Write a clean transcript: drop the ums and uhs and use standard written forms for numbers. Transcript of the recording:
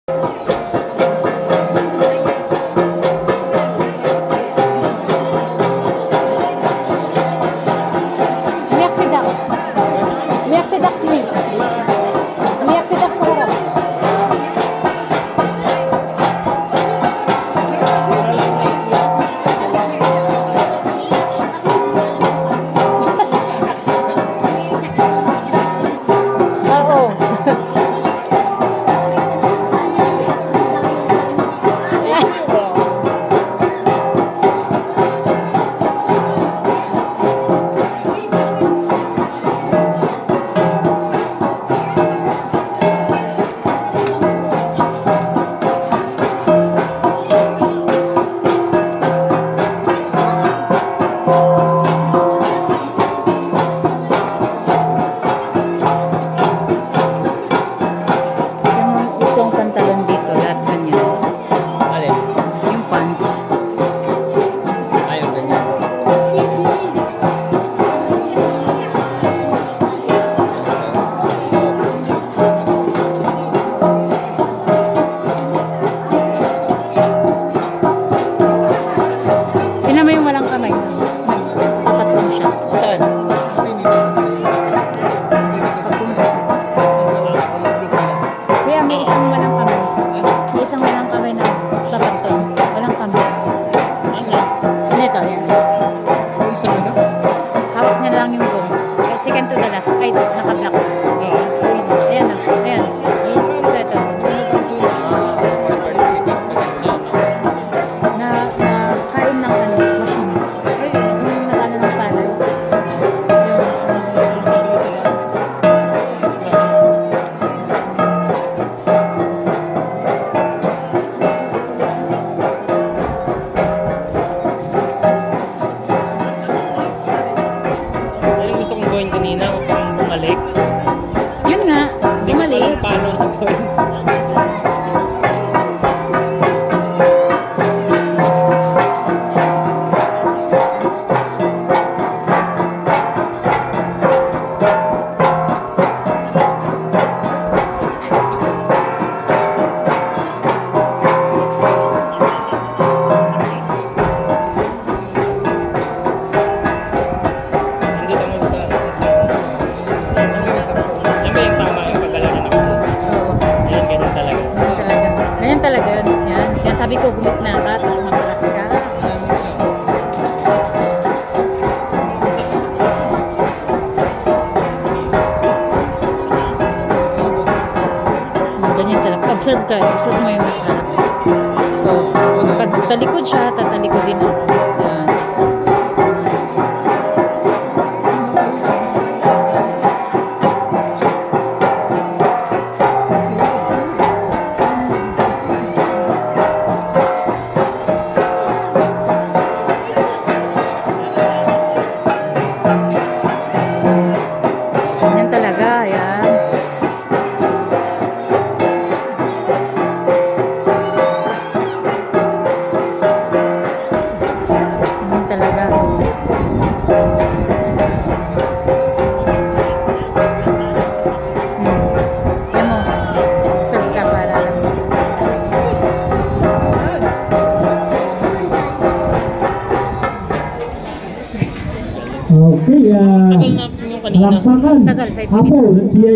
Umiyak si Dax. Umiyak si Dax, May. Umiyak si Dax sa harap. Oo. Yung gustong pantalon dito, lahat ganyan. Alin? Yung pants. Ayaw ganyan. Tingnan mo yung walang kamay. Tatlong siya. Saan? Kaya may isang walang kamay. May isang walang kamay na tapat to. Walang kamay. Ano? Ito, yan. Isa na? Hawak niya lang yung gum. Kahit second to the last. Kahit naka-block. Ayan o. Ayan. Ito. Na kain ng ano, machine. Yung nagano ng palay. Ano yung gusto kong gawin kanina? Upang bumalik. Yun nga. Bumalik. Paano na gawin? Nandito mo sa... Yan ba yung tama yung paggalaw na nakapag? Oo. Yan, ganyan talaga. Ganyan talaga. Ganyan talaga yun. Yan. Yan sabi ko, gumit na ka, tapos mapalas ka. Ganyan talaga. Observe ka. Observe mo yung nasa harap. Pag talikod siya, tatalikod din ako. Yan. Ganyan talaga. Yan. Ganyan talaga. Yan mo. Serve ka para lang. Okay, Tagal na yung kanina. palakpakan. Tagal, 5 minutes. Apo,